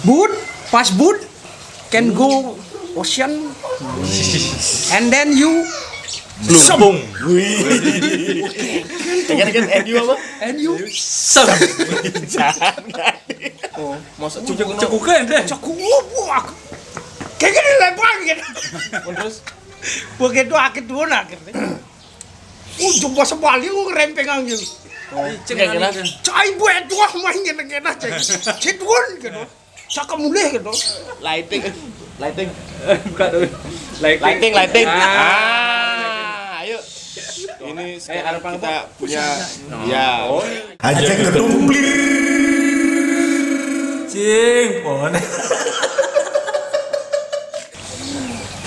boat, fast boat can go ocean, and then you Lumpung. And you apa? and you Jangan. Oh, masa Cekukan deh. cakup kayak gini lempar gitu. terus Begitu akhir tuh nak gitu. Jumpa sebalik rempeng angin. kena. Cai buat tuh main gitu kena cai. Cedun gitu. Cakap mulai gitu. Lighting. Buka dulu. Lighting. Ah. Ayo. Ini sekarang harapan kita punya ya. Aceh ketumplir. Cing, pohon.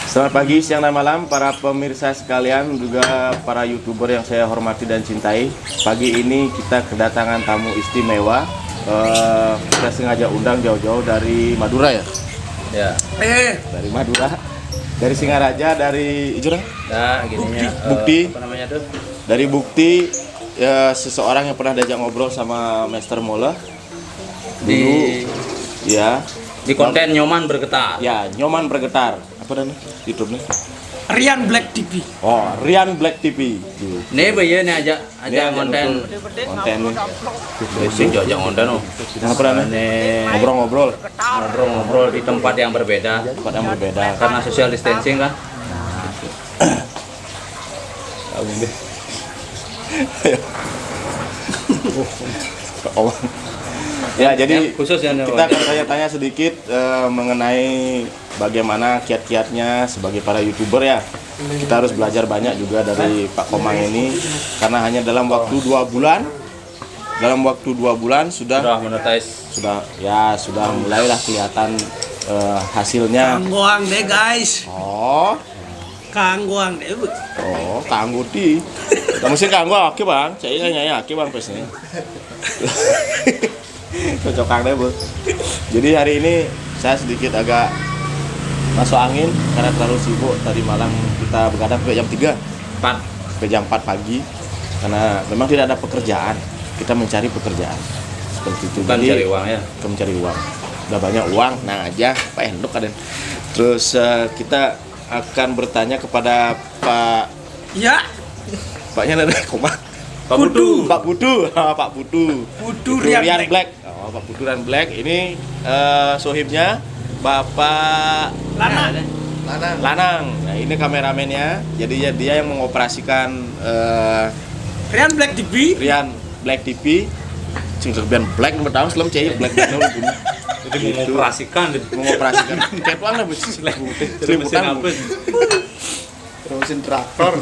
Selamat pagi, siang, dan malam para pemirsa sekalian, juga para YouTuber yang saya hormati dan cintai. Pagi ini kita kedatangan tamu istimewa. Kita sengaja undang jauh-jauh dari Madura ya? Ya. Dari Madura, dari Singaraja, dari Ijura? Nah, gininya. Bukti. Apa namanya tuh? Dari Bukti, ya, seseorang yang pernah diajak ngobrol sama Master Mola. Di Ya, di konten Nyoman Bergetar. ya, Nyoman Bergetar. Apa namanya YouTube-nya? Rian Black TV. Oh, Rian Black TV. Nih bayi nih aja Ini konten. konten nih. Sing ajak konten oh. Apa namanya? Nih Ngobrol-ngobrol. ngobrol-ngobrol di tempat yang berbeda. Tempat yang berbeda. Karena social distancing kan. Oh. Ya, jadi Yang khusus ya, kita akan tanya-tanya sedikit mengenai bagaimana kiat-kiatnya sebagai para YouTuber ya. Kita harus belajar banyak juga dari Pak Komang ini, karena hanya dalam waktu 2 bulan, sudah monetize. sudah mulailah kelihatan hasilnya. Kanggoang deh guys. Oh, Kanggoang deh. Kangguti. Kamu sih kanggo aki bang, saya nyanyi aki bang pesnya. Cocokan deh bu. Jadi hari ini saya sedikit agak masuk angin karena terlalu sibuk. Tadi malam kita begadang sampai jam 3, 4. sampai jam 4 pagi karena memang tidak ada pekerjaan. Kita mencari pekerjaan seperti itu. Bukan Jadi, cari uang ya. kita mencari uang. Udah banyak uang, nah aja Pak Endok kan. Terus kita akan bertanya kepada Pak, Ya, Paknya ada koma. Pak Putu. Pak Putu, Pak Putu. Putu Itu Rian Rian Black. Black. Oh, Pak Putu Rian Black. Ini sohibnya Bapak Lana. Lanang. Nah, ini kameramennya. Jadi ya dia yang mengoperasikan Rian Black TV. Rian Black TV. Sing Rian Black nomor tahun selam cewek Black Black nomor bunuh. Jadi mengoperasikan. Kayak tuang lah bos. Mesin apa? Mesin traktor.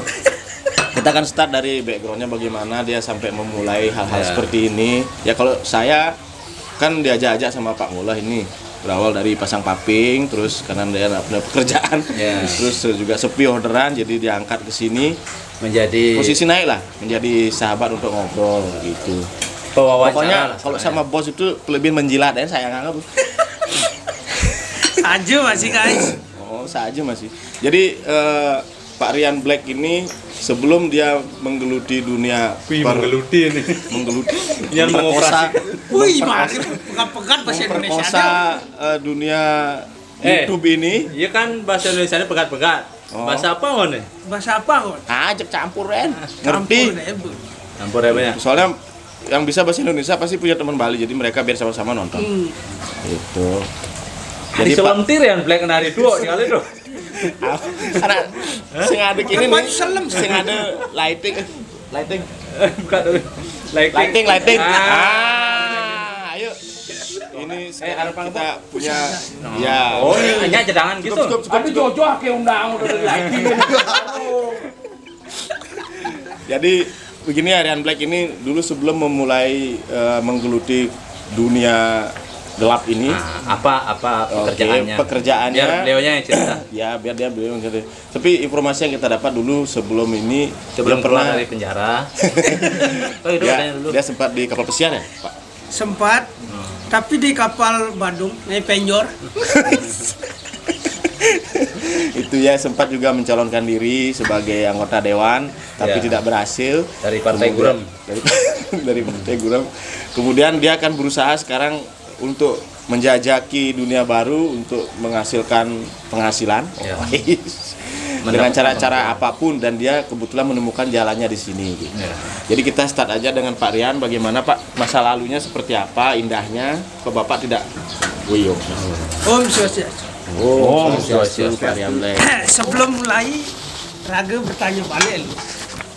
Kita akan start dari backgroundnya bagaimana dia sampai memulai hal-hal Ya. seperti ini. Ya kalau saya kan diajak-ajak sama Pak Mullah ini berawal dari pasang paping, terus karena dia nggak punya pekerjaan, Ya. terus juga sepi orderan, jadi diangkat ke sini, Menjadi posisi naik lah, menjadi sahabat untuk ngobrol gitu. pewawancara. Pokoknya lah kalau sebenarnya. sama bos itu lebih menjilat ya, saya nganggap. Saja masih guys. Oh, saja masih. Jadi Pak Rian Black ini sebelum dia menggeluti dunia menggeluti ini. menggeluti Yang memperkosa Wih, masih pegat-pegat bahasa Indonesia. memperkosa dunia YouTube ini. Iya kan bahasa Indonesia pegat-pegat. Oh. Bahasa apa ngone? Bahasa apa kok? Ajak campur Ren. Campur Ngerti? deh, Bu. Campur ya banyak. Soalnya yang bisa bahasa Indonesia pasti punya teman Bali, jadi mereka biar sama-sama nonton. Gitu. Jadi Jadi Pak, selentir ya Black nari dua sekali tuh. anak sing ada ini Baju nih, selem. sing ada lighting. Buka dulu. Lighting. Ah. Ayo. Ini sekarang harapan kita punya ya. Oh, ini hanya cadangan gitu. Cukup. Aduh Jojo ake undang udah dari lighting. Jadi begini ya, Rian Black ini dulu sebelum memulai menggeluti dunia gelap ini, Apa pekerjaannya? pekerjaannya. Biar beliaunya yang cerita. Ya biar beliau yang cerita. Tapi informasi yang kita dapat dulu sebelum ini, Sebelum dia keluar pernah dari penjara. Oh, itu dia, katanya dulu. dia sempat di kapal pesiar ya, Pak. Sempat, tapi di kapal Badung, naik penjor. Itu ya sempat juga mencalonkan diri sebagai anggota dewan, tapi Ya. tidak berhasil. Dari Partai Kemudian- Gurem. dari Partai Gurem. Kemudian dia akan berusaha sekarang untuk menjajaki dunia baru untuk menghasilkan penghasilan. Ya. Dengan cara-cara apapun dan dia kebetulan menemukan jalannya di sini gitu. Ya. Jadi kita start aja dengan Pak Rian, bagaimana Pak masa lalunya seperti apa, indahnya, kok Bapak tidak Wiyong. Om Swastiastu. Oh, Swastiastu. Pak Rian Black. Sebelum mulai Raga bertanya balik lu.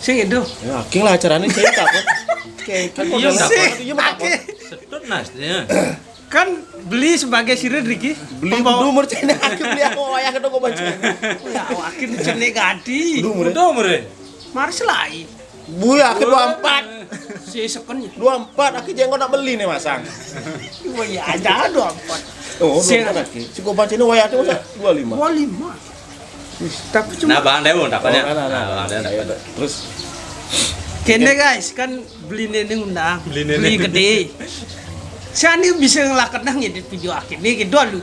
Sing itu. Ya, aking lah acaranya saya tak kok. Kan Iya, enggak Sing, apa. Ake. Sedot nasnya. Kan beli sebagai sirid Riki. Beli dumur cina aking beli aku wayah kedok kok baca. Ya, akhir cenek gadi. Dumur. Udah mere. Mari selai. Buya ke 24. Si sekonnya. 24 aking jenggot nak beli nih masang. Wah ya aja 24. Oh, Si- 24 aking. Si kok baca ini wayah itu masa 25. Wah 5. Tapi cuma Nah, Bang Dewo dapatnya. Nah, terus kene guys kan beli nene undang. Beli gede. Saya ini bisa ngelakukan ngedit video akhir ini gitu lu.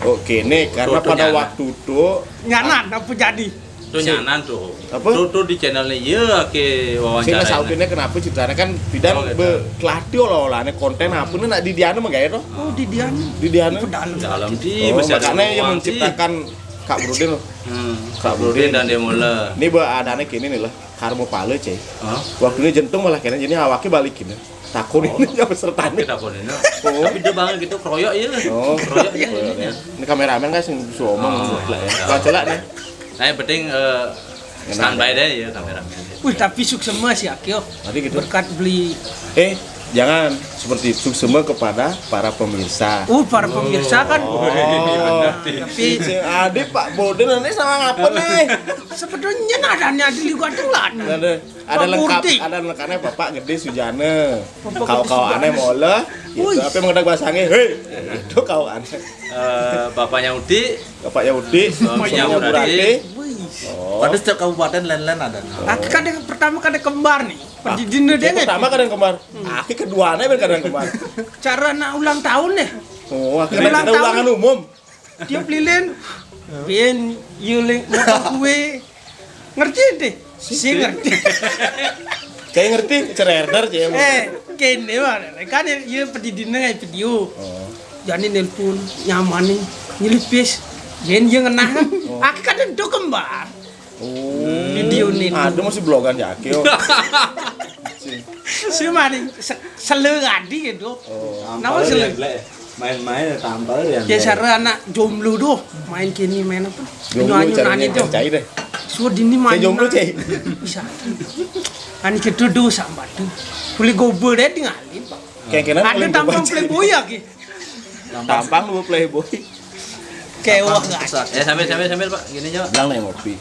oke nih karena Tuh, pada nyana. waktu itu Nyanan apa jadi? Tuh nyanan tuh. Apa? Tuh di channelnya iya ke saya wawancara. nggak sautinnya kenapa ceritanya kan tidak Oh, gitu. kelatih olah-olahnya konten apa nih nak di Diana mah gak ya toh? Oh di dia nih. Di Diana. Pedal. Dalam di Oh, masih ada makanya yang ruang, menciptakan Kak Brudin loh. Kak Brudin dan Demole. Ini adanya kini nih lah, karmo pale cek. Hah? Waktu ini jentung malah kena jadi awaknya balikin. Takut ini ya peserta nih. Kita konen. Oh. Tapi dia banget gitu keroyok ya. Oh, Keroyok ya. ini kameramen kan sing bisa omong. Oh, iya. Kalau celak nih. Nah, yang penting standby deh ya kameramen. Wih tapi sukses semua sih Akio. Nanti gitu. Berkat beli. Jangan seperti itu semua kepada para pemirsa. Para pemirsa kan. Tapi Si Ade Pak Boden nanti sama ngapa nih? sebetulnya nadanya di Liga Telan. Ada lengkap, Murti. ada lengkapnya Bapak Gede Sujana. Kau aneh mola, gitu. Wih. Apa yang mengedak bahasanya? Hei, itu kau aneh. Bapaknya Udi, Bapak Yahudi, Suaminya suaminya Burade. Wih. Oh. Pada setiap kabupaten lain-lain ada. Aku kan yang pertama kan kembar nih. Pendidikan dia Yang nih. pertama kadang kembar, aki keduanya ben kadang kembar. Cara nak ulang tahun nih. Oh, Ulang akhirnya kita tahun. ulangan umum. Dia beliin. Ben yuling motor kue. Ngerti deh. Si ngerti. Kayak ngerti, cererder cie. Kene mah kan ya pendidikan kayak video. Oh. Jadi nelpon nyaman nih. Nyelipis. Ben yang ngenah. Aku kan itu kembar. Video nih. Aduh masih blogan ya, aki. Si mari selengadi gitu. Nama seleng. Main-main tampal ya. Biasa anak jomblo doh main kini main apa? Jomblo caranya itu. cair deh. So dini main. Saya jomblo, Cai. Bisa. Ani kita do sambat tuh. Boleh gober deh tinggalin. Kayak kena Ada tampang playboy ya ki. Tampang lu playboy. Kewah enggak. sambil Pak, gini aja. Bilang nih ngopi.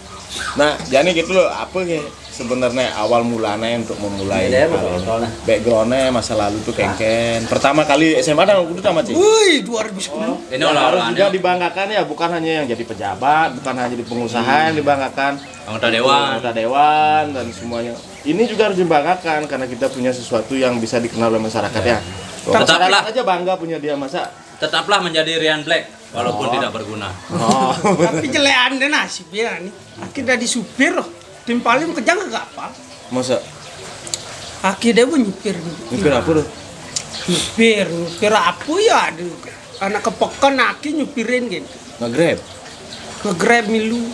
Nah, jadi gitu loh, apa kayak sebenarnya awal mulanya untuk memulai backgroundnya masa lalu tuh kengken. Pertama kali SMA dan udah sama Cik. Wih 2010. Ini Yang harus juga olah-olahnya. dibanggakan ya, bukan hanya yang jadi pejabat, bukan hanya jadi pengusaha yang dibanggakan, Anggota dewan. anggota dewan dan semuanya. Ini juga harus dibanggakan karena kita punya sesuatu yang bisa dikenal oleh masyarakat ya. Tetaplah. Masyarakat aja bangga punya dia masa. Tetaplah menjadi Rian Black walaupun tidak berguna. Oh. Tapi jelekan deh nasibnya nih. Akhirnya di supir loh. Tim paling kejang enggak apa. Masa Akhirnya pun nyupir. nyupir apa tuh? Nyupir apa ya? Aduh. Anak kepekan aki nyupirin gitu. Nge-grab. Nge-grab milu.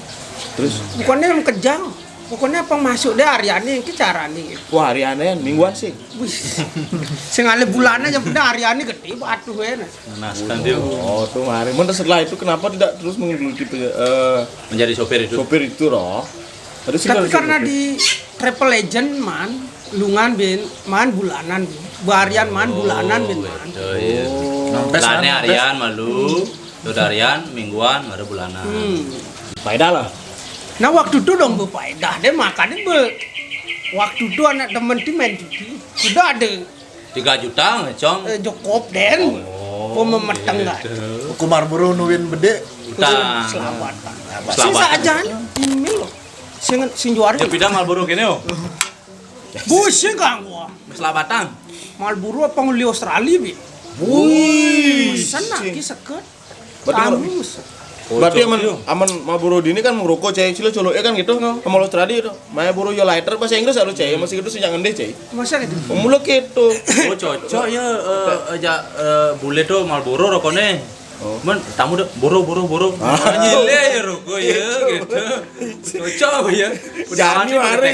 Terus Bukannya yang kejang. Pokoknya apa masuk deh Aryani yang cara nih. wah hari aneh mingguan sih. Wih. Sengale bulannya yang pada Aryani gede batu ya. Menaskan dia Oh tuh hari. Mana setelah itu kenapa tidak terus menggeluti menjadi sopir itu. sopir itu loh? Terus Tapi karena di Travel Legend man, lungan bin man bulanan bin. Barian man bulanan bin man. Bulannya harian malu, udah harian, mingguan, ada bulanan. faedah lah. Nah waktu itu dong berfaedah deh makannya waktu itu anak temen di main judi. Sudah ada 3 juta ngecong. Jokop den. Pememeteng enggak. Kumar buru nuwin bede. Utang. Selamatan. Selamat. Sisa aja ini loh. Sing juara. Ya pindah Marlboro kene yo. Busi kang gua. Selabatan. Marlboro apa nguli Australia bi. Wih. Pesan lagi seket. Berarti Kamus. Berarti aman Maburo dini kan ngerokok cai sila colo kan gitu. Sama lo tradi itu. Maya buru yo lighter bahasa Inggris alu cai masih gitu sejak ngende cai. Masa gitu. Muluk gitu. Oh cocok ya aja bule tuh Marlboro rokoknya. Men tamu deh boro. Nyile ya rokok ya gitu. Cocok ya. Jani mari.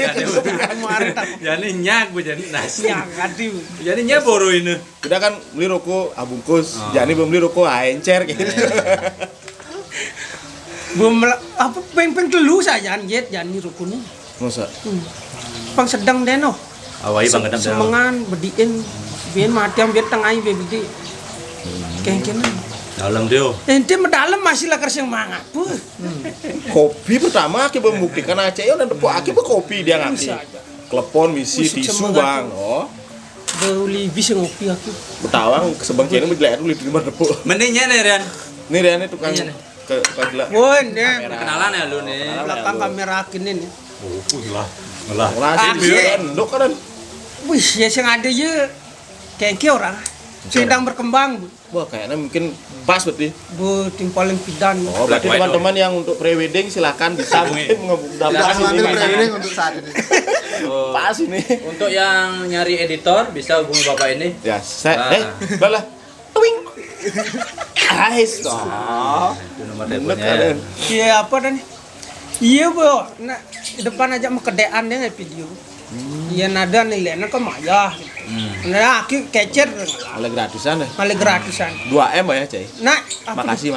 Jani nyak bu jani nasi. Ya gadi. Jani nyak boro ini. Kita kan beli rokok abungkus. Jani belum beli rokok encer gitu. Belum apa peng telu saja jet jani rukun. Masa? Pang sedang deno. Awai bang gedam Semengan bediin biar mati am biar tengah biar bedi. Kengkenan. Dalam dia. Ente medalem masih lah kerseng mangat. Kopi pertama kita membuktikan Aceh dan tepuk aki kopi dia ngerti. Klepon misi Usik tisu semangat bang. tuh. Oh. Beli bisa ngopi aku. Betawang sebang kene beglek dulu di tepuk. Mendingnya nih Rian. Ini Rian ini tukang Iya nih. ke gila. Woi, nih Kenalan ya lu nih. belakang kamera kini nih. Lah. Nasi Ah, di iya. endok kan. Wih, ya sing ada ya kengke orang sedang berkembang bu. Wah kayaknya mungkin pas berarti. Bu tim paling pidan. Oh berarti Black white teman-teman yang untuk pre-wedding silakan bisa mungkin daftar Silakan ambil sini. training untuk saat ini. Pas ini. Untuk yang nyari editor bisa hubungi bapak ini. Ya, Ah. balah. Twing. Ais. Oh. Itu nomor Bener teleponnya. kalian. Iya apa dan? Iya bu, nah di depan aja mekedean deh video. Iya nada nilainya ke Maya. Nah aku kecer Oleh gratisan deh. malah gratisan. 2M ya, Cai. Nah apa? Makasih.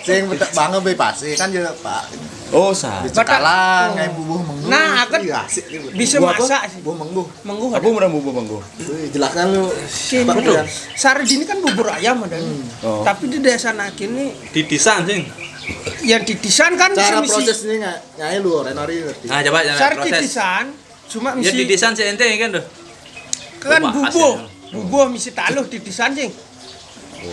Sing betek banget be pasti kan ya Pak. Oh, sah. Di Cekalang kayak bubuh mengguh. Nah, akan Iya, asik gitu. bisa Buah apa? masak sih. Bubuh mengguh. Mengguh Aku ada. mudah bumbu manggo. Wih, jelaskan lu. Kini Pak, tuh Rian. Sardini kan bubur ayam ada. Oh. Tapi di desa Nakin nih Titisan sih. yang titisan kan Cara bisa misi. prosesnya nyai lu Renari ngerti. Nah coba Sar proses. titisan cuma Ya misi titisan si ente kan tuh. kan bahas bubuh. ya. Bubuh misi taluh titisan sing.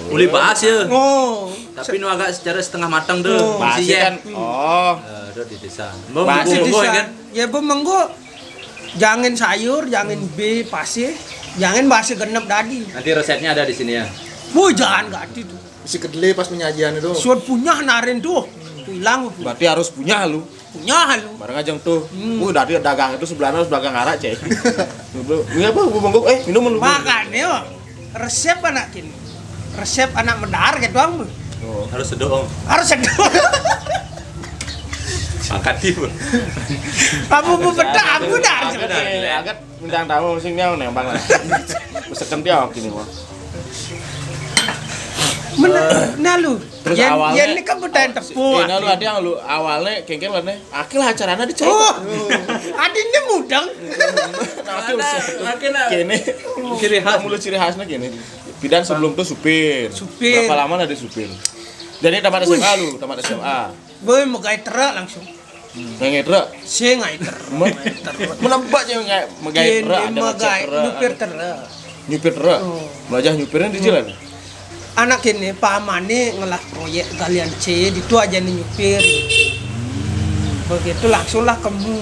Uli bahas ya. Oh. Tapi nu agak secara setengah matang tuh. Oh. Pasti Isi ya. kan. Oh. Itu titisan. Pasti Bumbu Titisan. kan. Ya bu menggo jangan sayur, jangan B pasti, jangan basi genep tadi. Nanti resepnya ada di sini ya. Bu jangan gak itu. Isi kedelai pas penyajian itu. Suat punya narin tuh. Hilang bu. Berarti harus punya lu. Punya halu. Bareng aja tuh. Dari dagang itu sebelahnya harus dagang arak, Cai. Ini apa? Bumbu manggo. Minum lu. Makanya resep anak kini. Resep anak medar gitu bang. Harus sedoh. Harus sedot. Angkat tipu. Kamu bu bedak aku dah. Agak undang tamu sing nyau nembang lah. Peseken tiok ini mah. Nah lu. Terus Yang awalnya ini kan bedain tepung. Nah lu ada yang lu awalnya kengkel warna. Akil acaranya dicek. Oh. Adinnya mudeng. Kene Ciri khas. mulut ciri khasnya gini. Bidan sebelum tuh supir. Supir. Berapa lama ada supir? Jadi tamat SMA lu, tamat SMA. Boy mau gaya terak langsung. Nggak truk. Saya nggak ter. Menembak aja nggak megai Kini truk, ada mau ngecek gaya truk. nyupir terak. Nyupir truk. Oh. Belajar nyupirnya di jalan. Anak ini pamane ngelah proyek galian C itu aja nih nyupir. Begitu langsunglah kamu.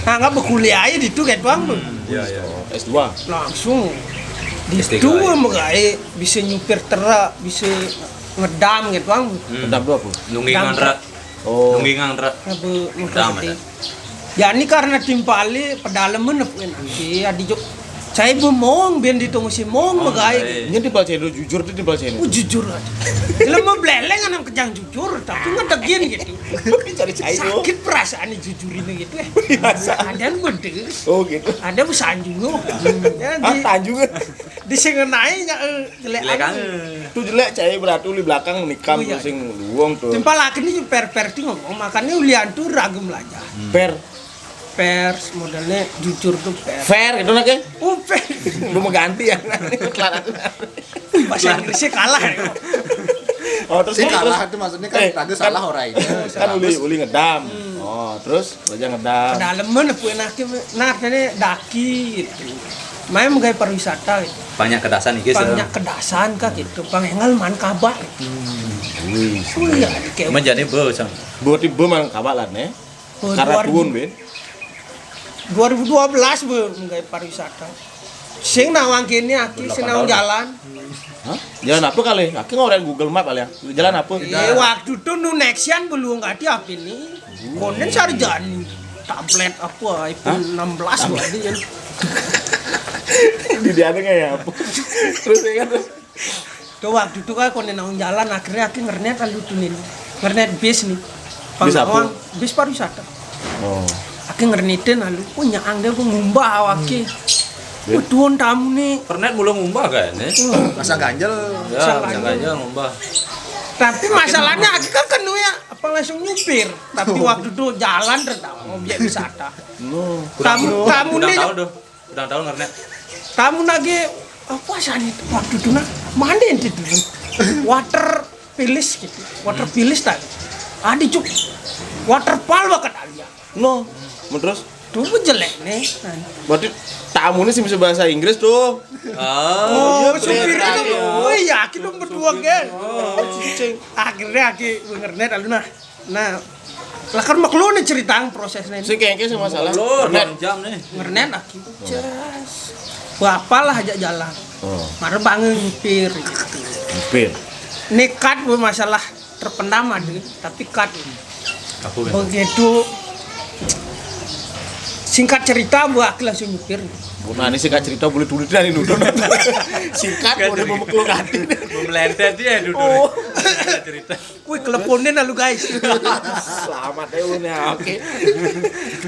Nah nggak berkuliah aja di itu kayak bang bu. Iya iya. S2. Langsung di S3 itu ya. mau gaya bisa nyupir terak, bisa ngedam gitu bang. Pendam dua apa? Nungging Dam. ngandra. Oh. Nungging ngandra. Abu Ngedam ada. Ya ini karena timpali pedalaman nanti adi jok. Saya bemong biar ditunggu si mong Oh, mau gaya. baik. Ini timbal cendol jujur tuh timbal cendol. Jujur aja. Kalau mau beleng anak kejang jujur, tapi ngedegin gitu. Cari cai lu. Sakit perasaan jujur ini gitu ya. Ada yang bede, Oh gitu. ada besanjung. Ya Ah di tanjung. di sengenai nya jelek. Jelek kan. Tuh jelek cai berarti uli belakang nikam Oh, iya. tuh sing luang tuh. Timpal laki ini per-per tuh ngomong, makanya ulian tuh ragam aja. Per Pers modelnya jujur tuh per. fair gitu nak ya. Oh per. Lu mau ganti ya. Wih, bahasa Inggrisnya kalah ya. Oh terus Si kalah itu maksudnya kan ragu salah orang ini. kan uli ngedam. Oh terus belajar ngedam. Pedalaman apa enaknya, nah ini daki gitu. Main mau gaya pariwisata gitu. Banyak kedasan iki Banyak kedasan kah gitu. Pangengal man kabak. Wih. Oh iya, kayak menjadi bau sang. Buat ibu mang kabalan ya. Karena tuun ben. 2012 bu nggak pariwisata Sing nawang kene aki sing nawang jalan. Hah? Jalan apa kali? Aku ngorek Google Map kali ya. Jalan apa? Waktu itu nu Nexian belum nggak di apa ini. Konden sarjani. Tablet apa iPhone 16 berarti kan. Di dia nggak ya apa? Terus ya kan terus. Tuh waktu itu kan konden nawang jalan akhirnya aki ngernet lalu tuh nih. Ngernet bis nih. Bis apa? Pangawang bis pariwisata. Oh. Aki ngernetin lalu nyaang dia ngumbah awake. Tuan tamu nih. Pernet mulai ngumbah kan ya? Masa ganjel. Ya, jangan aja ngumbah. Tapi masalahnya aku kan kenu ya apa langsung nyupir. Tapi waktu itu jalan tertawa objek wisata. Tamu nih Udah tahu ngernet. tamu lagi apa sih itu waktu itu nak mandi itu water pilis gitu. Water pilis tadi. Adi cuk waterfall bakat alia. No. Terus Tuh jelek nih. berarti tamu ini sih bisa bahasa Inggris tuh. Oh, iya, supirnya bener. tuh. Oh iya, kita berdua kan. Cicing. Akhirnya aku ngernet lalu nah lah kan maklum nih cerita prosesnya ini. Si kayaknya sih masalah. Lo Net. jam nih. Ngernet aku jas bapalah aja jalan marah bangun nyupir gitu. Hampir. Nekat gue masalah terpendam ada tapi cut Aku begitu singkat cerita gue aku langsung nyupir. Nah ini singkat cerita boleh tulis dari nudon. Singkat boleh memekluk hati. memelentet dia duduk. Oh. Cerita. Wih keleponin lalu guys. Selamat ya Un ya. Oke.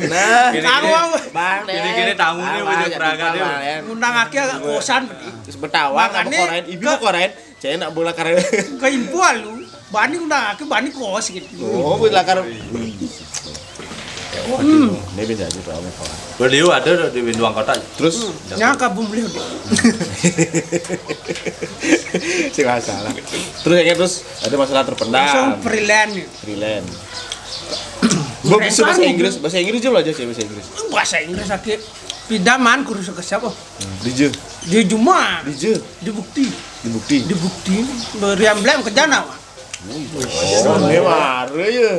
Nah, Kamu Bang. Gini-gini tamu nih udah peraga dia. undang aku agak kosan Terus betawang apa Makanya korain, ibu korain. Saya nak bola karena. ke info lu bani undang aku bani kos gitu. Oh, bola karena. Ini bisa aja Pak Om. Beliau ada di Binduang Kota. Terus Nyangka bum beliau deh. sih nggak salah. Terus kayaknya terus ada masalah Langsung terpendam. freelance. Freelance. Gue bisa bahasa Inggris. Bahasa Inggris aja aja sih bahasa Inggris. Bahasa Inggris aku pidaman kurus ke siapa? Dije. Di Juma. Dije. Dibukti. Dibukti. Beriam blem ke jana. Oh, ini baru ya.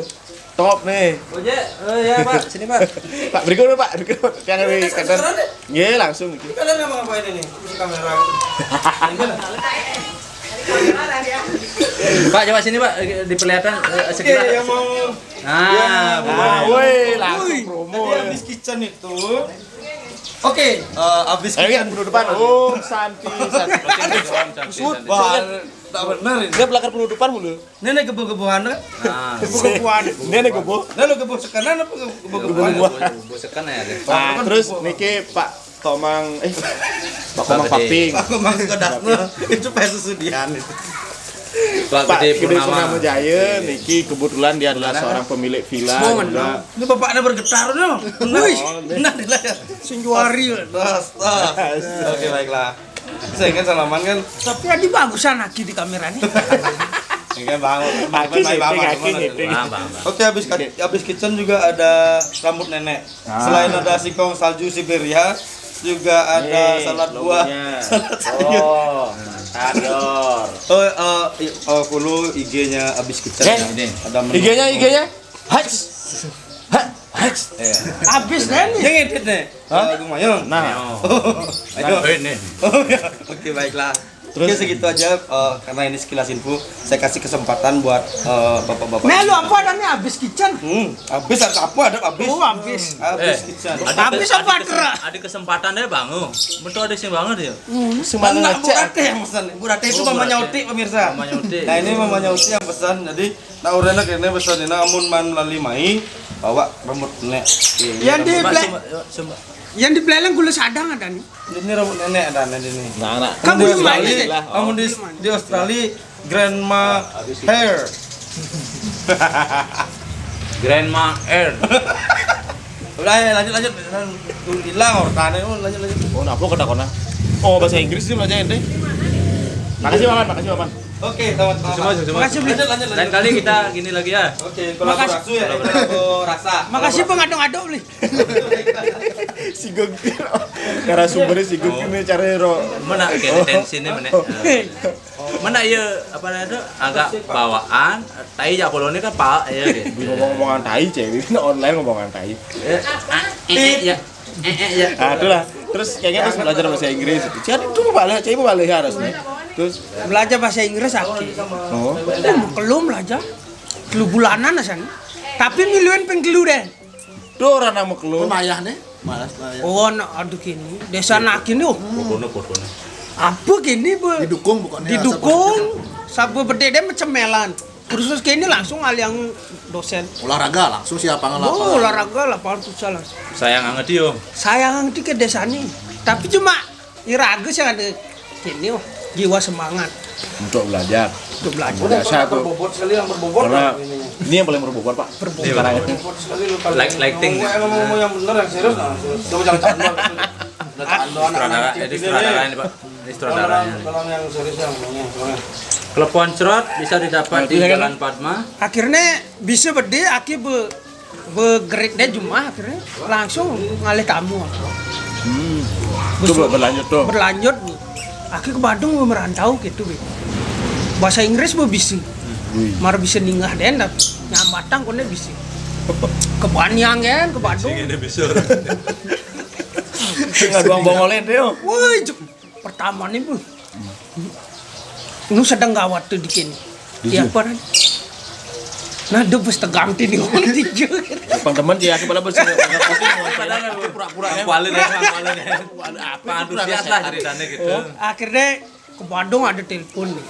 Top nih. Oje, ya Pak, sini Pak. Pak, berikut Pak. Berikut. Yang dari kantor. Iya, langsung. Kalian emang ngapain ini? Isi kamera. Pak, coba sini Pak, diperlihatkan sekitar. Yang mau Nah, Nah, woi, langsung promo. Habis kitchen itu habis Ayo kan penuh depan. Oh, Santi. wah tak benar ini. Dia belakang penutupan mulu. Nenek gebo-gebohan kan? Nah, Ini ada gebo. Lalu gebo sekanan apa gebo-gebohan? bosekan ya. Nah, terus niki Pak Tomang Pak Tomang Paping. Aku masuk ke dasna itu pesusudian itu. Pak Gede Gede Purnama. Purnama Jaya, niki kebetulan dia adalah seorang pemilik villa juga. Ini bapaknya bergetar nih. Nah, dilihat. Sinjuari. Oke, baiklah. Saya kan salaman kan. Tapi adi bagusan aki di kamera nih. Ini kan bangun. Kaki setting, kaki setting. Bang. Oke, habis kitchen juga ada rambut nenek. Selain ada singkong salju Siberia, juga ada salad buah. Salad sayur. Oh, Tador. Follow IG-nya habis kitchen. Eh, Ada menu. IG-nya. Hats. Habis deh nih. Yang edit nih. Gue mayong. Nah, Ayo. Ini. Oh ya, oke baiklah. Oke segitu aja karena ini sekilas info. Saya kasih kesempatan buat bapak-bapak. Nah lu apa ada nih habis kitchen? Habis apa ada habis? Oh habis. Habis kitchen. Habis apa kera? Ada kesempatan deh Bang. Betul ada sih banget ya. Enggak Burate yang pesan. Burate itu Oh, mamanya Burate. Uti pemirsa. Mamanya Uti. Nah ini mamanya Uti yang pesan. Jadi nah urena kene pesan ini amun man melalui mai bawa rambut nenek. Yang di Mbak, ple- coba. yang di peleng gula sadang ada nih. Ini rambut nenek ada di sini. nah. Kan Di belum main Australia, deh. kamu di Australia grandma hair. Grandma Air. Udah ya, lanjut. Hilang ortane lanjut. Oh, napa kata kona? Oh, bahasa Inggris sih belajar ente. Makasih Maman. Oke, selamat Makasih, Bli. Lanjut. Lain kali kita gini lagi ya. Oke, kolaborasi ya, kolaborasi. Makasih pengadong-adong nih. Si Gogir. Karena sumbernya si Gogir ini caranya ro. Mana kayak tensi ini mana? Mana ya apa namanya agak bawaan. Tai ya kalau ini kan pak ya gitu. Ngomong-ngomongan tai cewek ini online ngomongan tai. Ya. Nah, itulah. Terus kayaknya harus belajar bahasa Inggris. Jadi itu mau balik harusnya. Terus Belajar bahasa Inggris aku. oh, Belum belajar. 3 bulanan asan. Tapi miluan pengkelu deh. tuh orang nama keluar. Lumayan nih. Malas. Oh, aduh kini. Desa nak kini oh. Pokono. Apa kini bu? Didukung bukannya. Didukung. Sabu berdede macam melan. Kursus kini langsung aliang dosen. Olahraga langsung siapa Oh, ngelakuin. olahraga lapangan futsal langsung. Sayang anget yo. Sayang di ke desa nih. Tapi cuma iraga sih ada kini oh. Jiwa semangat Untuk belajar. untuk belajar. Biasa tuh. Karena ini yang paling berbobot Pak. Sekarang ini. Lighting. Ngomong yang bener yang serius nah. Coba jangan canda. Sutradara, itu sutradara ini Pak. Ini sutradaranya. Tolong yang serius yang ngomongnya. Klepon cerot bisa didapat di Jalan Padma. Akhirnya bisa berde aki begerik deh cuma akhirnya langsung ngalih tamu. Itu berlanjut tuh. Berlanjut bu. Aki ke Bandung mau merantau gitu bu. Bahasa Inggris bu bisa. Mar bisa ninggah den nyambatang kone bisa. Ke Banyang kan ke Bandung. Ini bisa. Enggak doang bongolen deh. Woi, pertama nih bu. Nu sedang gawat tuh di sini. Di apa nih? Nah, dia bus tegang tini orang tiga. Teman-teman dia kepala bersih. Pura-pura Paling apa antusias lah ceritanya gitu. Akhirnya ke Bandung ada telepon nih.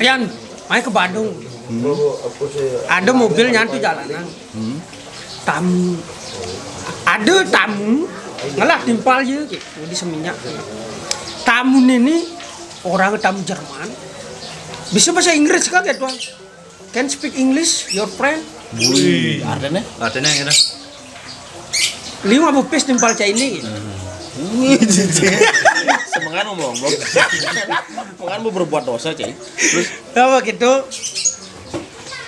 Rian, main ke Bandung. Ada mobil nyantu jalanan. Tamu. Ada tamu. Ngalah timpal aja gitu di Seminyak. Tamu ini orang tamu Jerman. Bisa bahasa Inggris kan gitu. Can speak English, your friend. Wih, artinya? Artinya yang gitu. 5 bupis timpal cah ini. Gitu. Semangat ngomong, semangat mau berbuat dosa, Cai. Terus Apa gitu?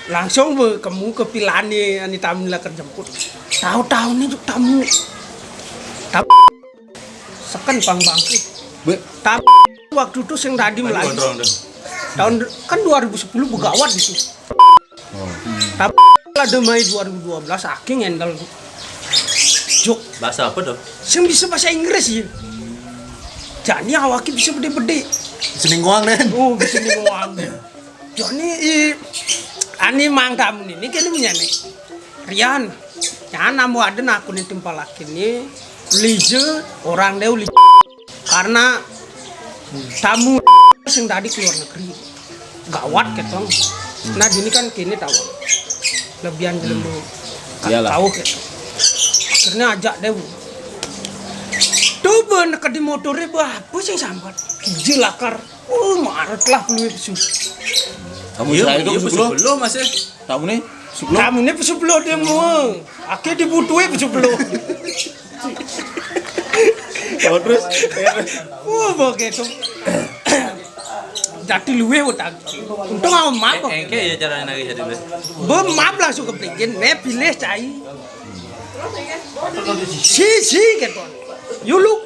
Langsung kamu ke Pilani, ani tamu lah kerjemput. Tahu-tahu nih tamu. Tamu. Seken pang bangku. Tamu waktu itu yang tadi melaju. Tahun kan 2010 begawat gitu. Tapi ada Mei 2012 aking handle Jok. Bahasa apa tuh? Sing bisa bahasa Inggris ya. Jadi awak bisa bede-bede. Seninggoang nih. Oh, bisa nih ngomong. Jadi ani mang kamu ini kan punya nih. Rian, jangan namu ada aku nih timpal laki nih. Lije orang deh lije. Karena tamu sing tadi keluar negeri. Gawat ketong. Nah, ini kan kini tahu. Lebihan jelemu. Tahu gitu. Akhirnya ajak deh. Tuh bener ke di motornya apa sih sambat? Jelakar. Maret lah peluit su. kamu Israel itu belum Mas. kamu nih sebelum Kamu ini pesebelo dia mau. Akhirnya dibutuhin pesebelo. oh, terus Begitu. Jadi luwe utang. Untung aku maaf. Engke ya caranya lagi jadi. Maaf langsung kepengen. Ne pilih cai. Si gitu. You look.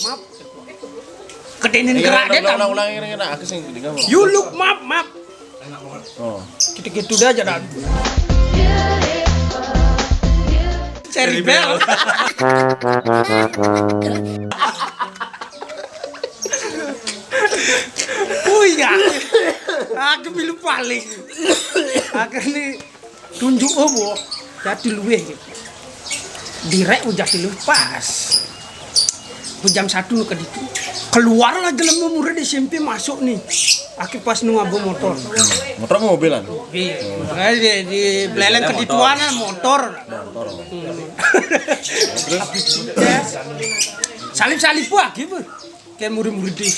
Maaf. Kedenin gerak deh tamu. ulang aku sing dengar. You look maaf. Oh. Gitu-gitu dah jalan. Cherry Bell. Oh iya. Aku bilu paling. Akhirnya tunjuk obo. Jadi luwe gitu. Direk udah di pas. Jam 1 nu ke ditu. Keluarlah dalam umur di SMP masuk nih. Aku pas nu ngabo motor. Motor mau mobilan. Iya. Di beleng ke dituan motor. Salip-salip lagi bu. Kayak murid-murid di.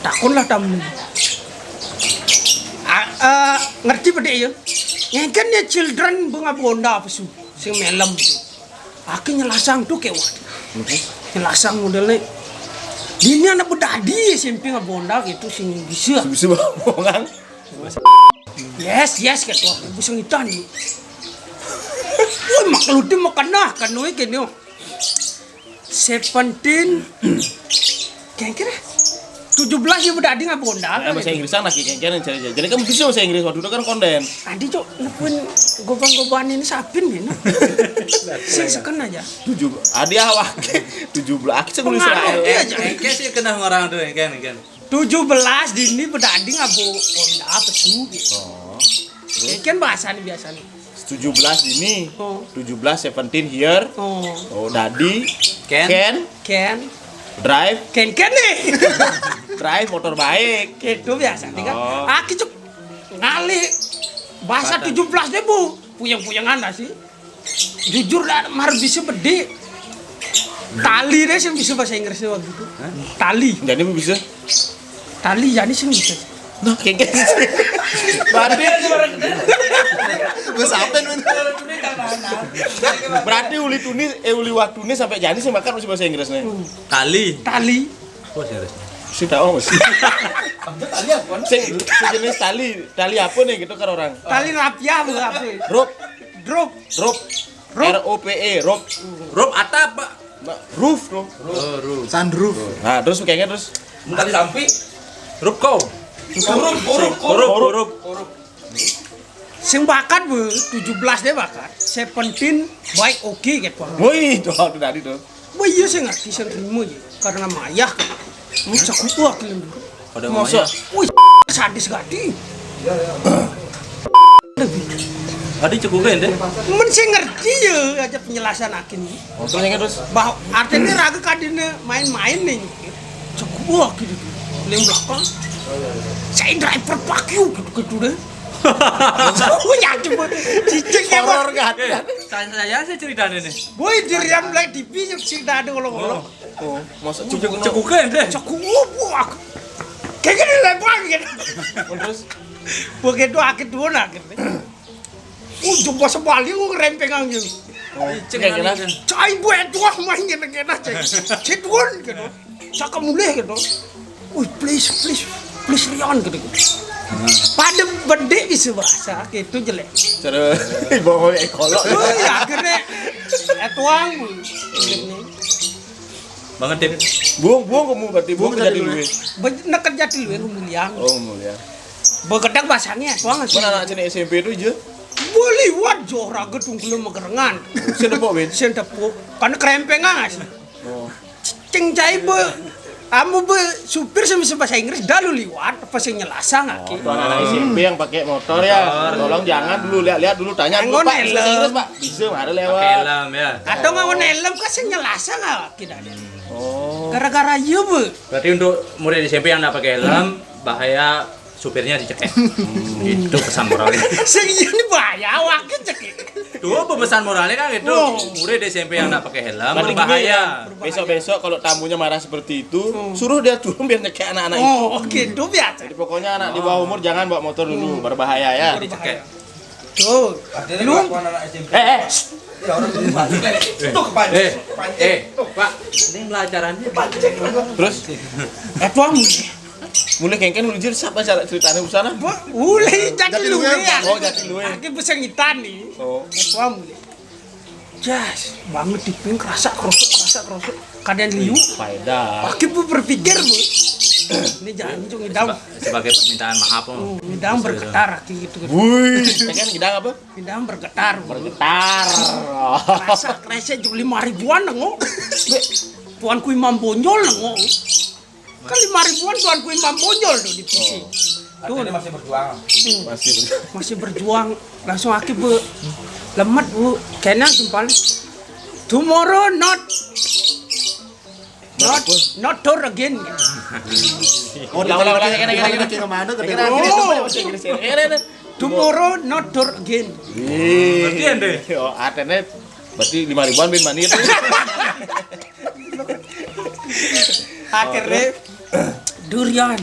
Takon lah tamu. Ngerti pada ya? Yang kan ya children bunga bonda apa su, sing melem. Aku nyelasang tuh kayak wah. Nyelasang modelnya. Ini anak bedadi SMP nggak bonda gitu sing bisa. Bisa bohongan. Yes gitu. Bisa ngitan. Wah makludi makanah kan we kene. 17 kira 17 ya bedadi nggak bonda. Bahasa Inggrisan lagi kayaknya cari. Jadi kamu bisa bahasa Inggris waktu itu kan konden. Adi cok, nepun gobang-gobang ini sapin gitu. Sekan aja. 17 awak. 17 aki sing Pengaruh dia aja. Engke sih kena orang tuh engke. 17 dini bedading abu onda apa tuh gitu. Kan bahasa nih biasa nih. 17 ini. Oh. 17 17 here. Oh. Oh, Dadi Ken. Ken drive nih. drive motor baik. Gitu biasa nih kan. Oh. Aki cuk ngali bahasa 17 deh bu. Puyeng-puyengan dah sih. Jujur lah mar bisa bede. Tali deh sih bisa bahasa Inggrisnya waktu itu. Tali. Jadi bisa. Tali jadi sih bisa. Nah, kayak berarti Gue sampai nu. berarti uli waktu ini sampai jadi sih makan masih bahasa Inggrisnya. Tali. Oh, serius. Sudah oh masih. Sing jenis tali apa nih gitu kan orang. Tali rapia bu apa? Rope, Drop. ROPE, rope. Rob atap, Pak. Roof, no. Sunroof. Nah, terus kayaknya terus Tali sampi. Rob kau. Korup. Sing bakat bu 17 deh bakat. 17 baik oke gitu. woi, tuh tadi tuh. Wah iya sih ngerti sing terima ya karena mayah. Musa kuat lho. Pada Masa? Wih sadis gadi. Adi cukup kan deh. Men sing ngerti ya aja penjelasan akin. Terus kayaknya terus. Bahwa artinya raga kadine main-main nih. Cukup gitu. Lem belakang. Saya driver fuck you gitu deh. Oh ya coba cicing ya Horor kan. Saya ceritanya nih. boy diriam lagi di pinjam sing dada ngolong-ngolong. Oh, masa Cukup kan deh. Cukup buak. Kayak gini lempang gitu. terus Begitu akhir dua akhir. Jumpa sebalik ngerempeng anjing. kayaknya Cai buat tuah main gini-gini cek. Cedun gitu. Cakap mulai gitu. Please Rian gitu. Pada bende bisa bahasa gitu jelek. cara bawa ekolog. Ya akhirnya tuang. Banget deh. Buang kamu berarti buang jadi lu. Nak kerja dulu yang kemuliaan. Oh, mulia. Begadang bahasanya tuang sih. Mana anak jenis SMP itu aja? Boleh buat jorah gedung belum megerengan. Sedepok ben. Sen tepuk. Karena kerempengan sih. Oh. Ceng cai be. Amu be supir sama bahasa Inggris dalu liwat apa sih nyelasang aki. Itu anak SMP yang pakai motor ya. Tolong jangan dulu lihat dulu tanya dulu Ngon Pak. Bisa helm. Inggris Pak. Bisa ada lewat. Helm ya. Atau ngawon helm kan sih nyelasang aki dah. Oh. Gara-gara iya be. Berarti untuk murid SMP yang nggak pakai helm bahaya supirnya dicekek. Itu pesan moralnya. Sing ini bahaya awake cek. Tuh pesan moralnya kan itu. Oh. Murid SMP yang nggak pakai helm Berarti gini berbahaya. ya, besok-besok kalau tamunya marah seperti itu, suruh dia turun biar nyekek anak-anak itu. Oh, gitu biasa. Jadi pokoknya anak di bawah umur jangan bawa motor dulu, berbahaya ya. Dicekek. Tuh. Lu Pak, ini pelajarannya Terus tuang. mulai kengken udah jadi siapa cara ceritanya di sana? Uli jati lu ya. Oh, jati luwe. Aki bisa ngitan nih. Oh. Tuang mulai. Jas, banget di ping kerasa kerosok. Kadang liu. Faedah. Aki bu berpikir bu. Ini jangan cung ngidam. sebagai permintaan maaf. Ngidam bergetar aki gitu. Wih, kengken ngidang apa? Ngidam bergetar. Bergetar. Kerasa juga 5.000-an nengok. Tuanku Imam Bonjol nengok. Kan 5.000-an tuanku Imam Bonjol tuh di PC. Tuh Masih berjuang. masih berjuang. Langsung aki bu lemet bu. Kena jempal. Tomorrow not door again. Oh, Ulang. Lagi kemana ke Tomorrow not door again. Berarti ande. Oh, atene berarti 5.000-an bin mani itu. Akhirnya durian.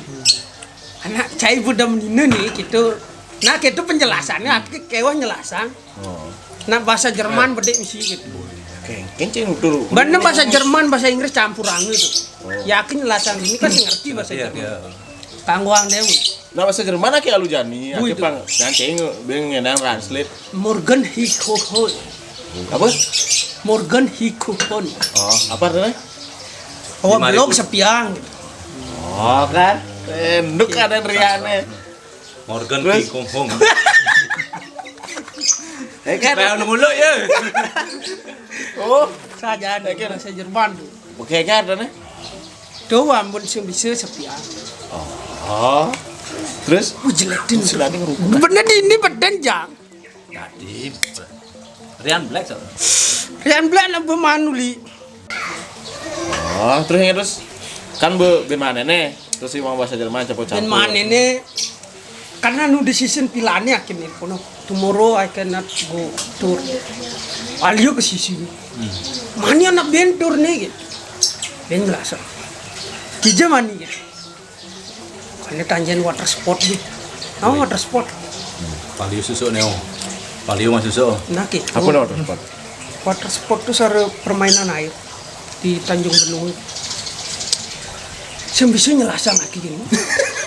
Anak cai budak menina nih gitu. Nah gitu penjelasannya aki kewa nyelasan. Nah bahasa Jerman bedek misi gitu. Kencing dulu. Bener bahasa Jerman bahasa Inggris campur angin tuh. Yakin nyelasan ini kan sih ngerti bahasa Jerman. Tangguang dewi. Nah bahasa Jerman aki alujani, Bu, aki itu. pang ngancing beng ngenang translate. Morgan Hikohon. Apa? Morgan Hikohon. Oh, apa artinya? Oh 5.000. blog sepiang. Gitu. Oh kan, enduk ada Riane. Morgan Terus? King Kong Hong. kan. Kayak mulu ya. Oh, Saja ada bahasa Jerman tuh. oke kan nih. Tuh ampun sih bisa sepian. Oh. Terus Jeletin. silatin ngerubah. Bener ini beden jang. Tadi Rian Black so. Rian Black na bemanuli. Oh, terus kan bagaimana nih? Terus sih mau bahasa Jerman campur-campur. Dan mana ini karena nu decision pilane akhirnya kono tomorrow I cannot go tour. Alio ke sisi. Mani anak bentur nih gitu. Ben jelas. Kija mani gitu. Karena tanjain water sport nih. Tahu water sport? Palio susu neo. Palio mah susu. Nah gitu. Apa nama tempat? Water sport itu sare permainan air di Tanjung Benung. Sembisa nyelasang lagi gini.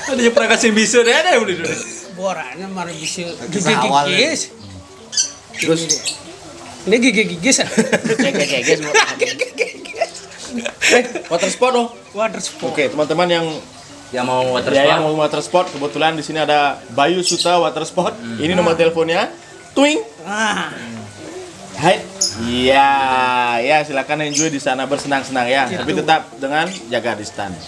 Ada yang pernah kasih bisa deh ada udah. Borana mari bisa Kisah awal gigis. Terus Ini gigis. cek water sport oh. Water sport. Oke, teman-teman yang Yang mau water ya, yang sport. mau water sport, kebetulan di sini ada Bayu Suta Water Sport. Ini nomor teleponnya. Twing. Ah, Hai. Iya, ya silakan enjoy di sana bersenang-senang ya. Gitu. Tapi tetap dengan jaga distance.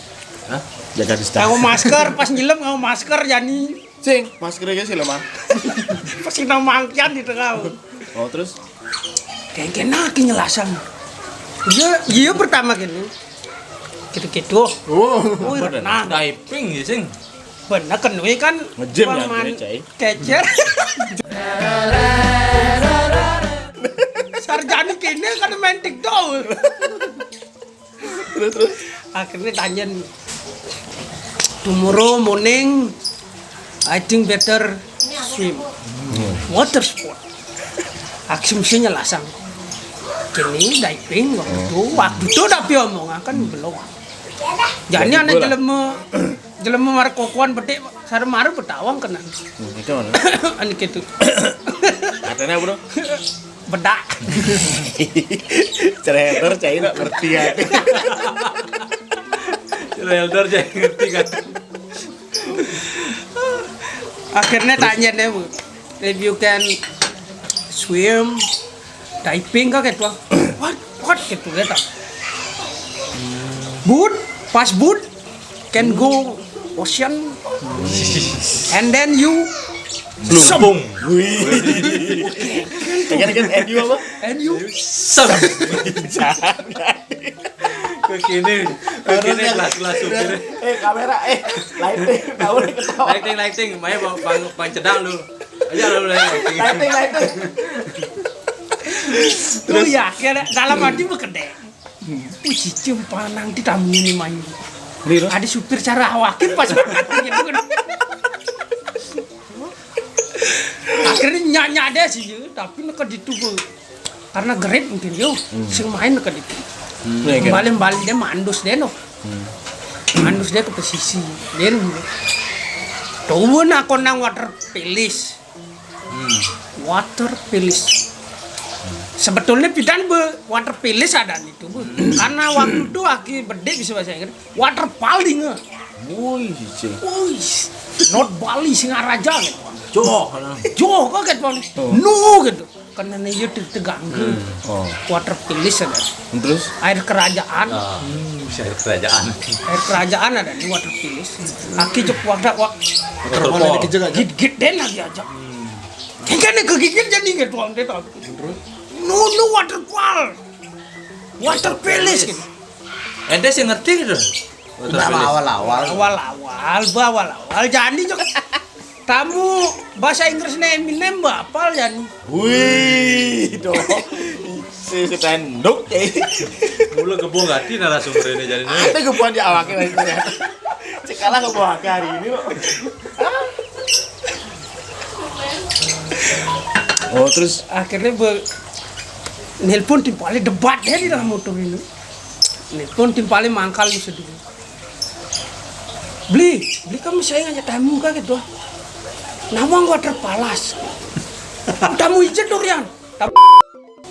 Hah? Jaga distance. ngau masker pas nyelam ngau masker jani. Cing, maskernya sih lemah. Pas kita mangkian di tengah. Oh, terus Kayak kena nyelasang. Iya pertama gini. Gitu-gitu. oh, Nah, Diving ya sing. bener kan we kan Nge-gym ya, paman Cai. kecer. Sarjani kene kan main TikTok. terus. Akhirnya tanya tomorrow morning I think better swim water sport aksi lasang kini diving waktu itu tapi omongan kan belum jadi anak jelema markokuan bedek sare maru betawang kena Itu mana? ane gitu Katanya, Bro. bedak Trader cai nak ngerti ya. Elder jadi ngerti kan. akhirnya tanya deh Bu, if you can swim diving kah gitu what gitu gitu boot pas boot can go ocean and then you Lumpung. Kan NU apa? and you Kekini kelas-kelas supir. Kamera lighting, tahu nih ketawa. Lighting, maya bang cedang lu. Aja lu lighting. Lighting. terus ya akhirnya dalam hati bekedek cium panang di tamu ini main ada supir cara awakin pas gitu kan akhirnya nyanyi ada sih ya, tapi neka ditubuh karena gerit mungkin yo sing main neka ditu balik dia mandus deh no mandus dia ke pesisi dia tuh nak konang water pilis sebetulnya pidan water pilis ada itu Bu. Karena waktu itu aki bede bisa bahasa Inggris water paling Woi, cing. not Bali Singaraja gitu Joh. kok gitu no gitu karena dia tegang Oh, water pilis ada terus air kerajaan Bisa kerajaan. air kerajaan ada di water pilis aki cek wak Waterfall. gigit den lagi aja kan kegigit jadi gitu no water pilis gitu Ente sih ngerti gitu. awal jadi juga tamu bahasa Inggrisnya Eminem bapal jadi wih, dong. Si tenduk Mulu gebong hati narasumber ini jadi. Ada kebuan di awaknya lagi ternyata. Cekalah kebuan hari ini loh. Oh, terus akhirnya nelpon timpalnya debat deh di dalam motor ini nelpon timpalnya mangkal sedih beli kamu saya ngajak tamu kah gitu nama gua terpalas tamu hijau durian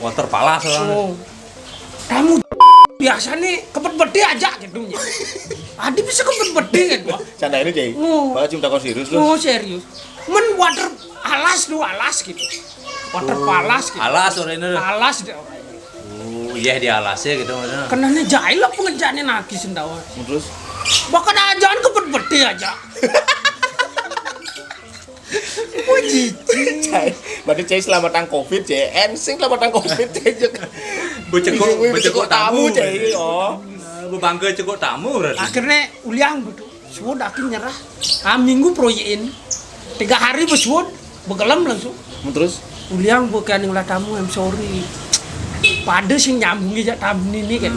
Water palas orang. oh tamu biasa nih kebet bedi aja gitu nya adi bisa kebet bedi gitu canda ini Jay. Oh. Bakal cium takon serius lu. oh serius men water alas gitu water palas gitu. Alas orangnya. Alas deh. Oh iya di alasnya gitu maksudnya. Kenanya jahil lah pengerjaannya naki sendawa. Terus Bahkan ajaan kebet-bete aja. Cai, berarti Cai selamatan Covid, Cai. Ensing selamatan Covid, Cai. Becekok tamu Cai. Oh. Bangga cekok tamu berarti. Akhirnya uliang betul. Sudah akhirnya nyerah. Minggu proyekin. 3 hari besut, begelam langsung. Terus Uliang bukan yang tamu, I'm sorry. Pada sing nyambung aja tamu ini kan.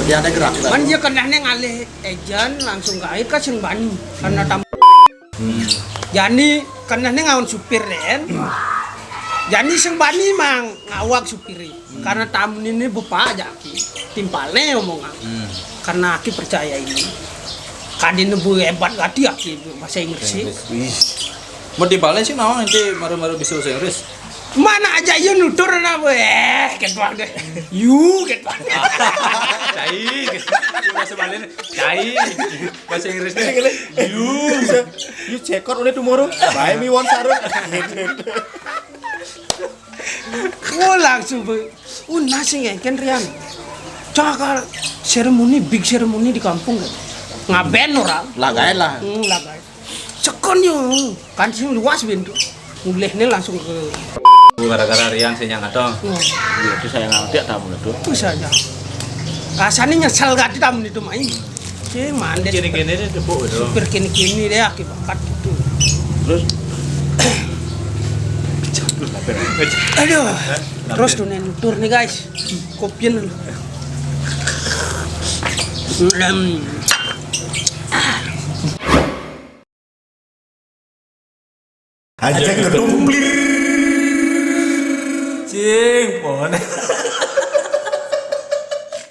Jadi ada gerak. Man dia kenanya ngalih ejan langsung ke air kan sing bani karena tamu. Jadi kenanya ngawan supir kan. Jadi sing bani mang ngawak supiri. Karena tamu ini bapak aja ki. Timpalnya omongan. Karena aki percaya ini. Kadin nebu hebat gati aki bahasa Inggris sih. Mau timpalnya sih naon nanti maru-maru bisa bahasa Inggris. Mana aja ya nutur na ket bang deh. Ket bang. Cai. Bahasa Bali. Cai. Bahasa Inggrisnya. you check out udah tomorrow. Buy me one sarung. Langsung nasi ngeken Rian. Cakal seremoni big seremoni di kampung kan. Ngaben orang. Lagain lah. Lagai. Sekon yo kan sing luas bintu. Mulihnya langsung ke Gara-gara Rian sih yang ada. Itu saya ngerti tamu itu. bisa aja. Rasanya nyesel gak di tamu itu main. Mandet. Gini-gini deh tepuk itu. Supir kini-kini deh akibat gitu. Terus Aduh. Terus tuh nutur nih guys. Kopian. Ajak ketumplir. Cing, pohon.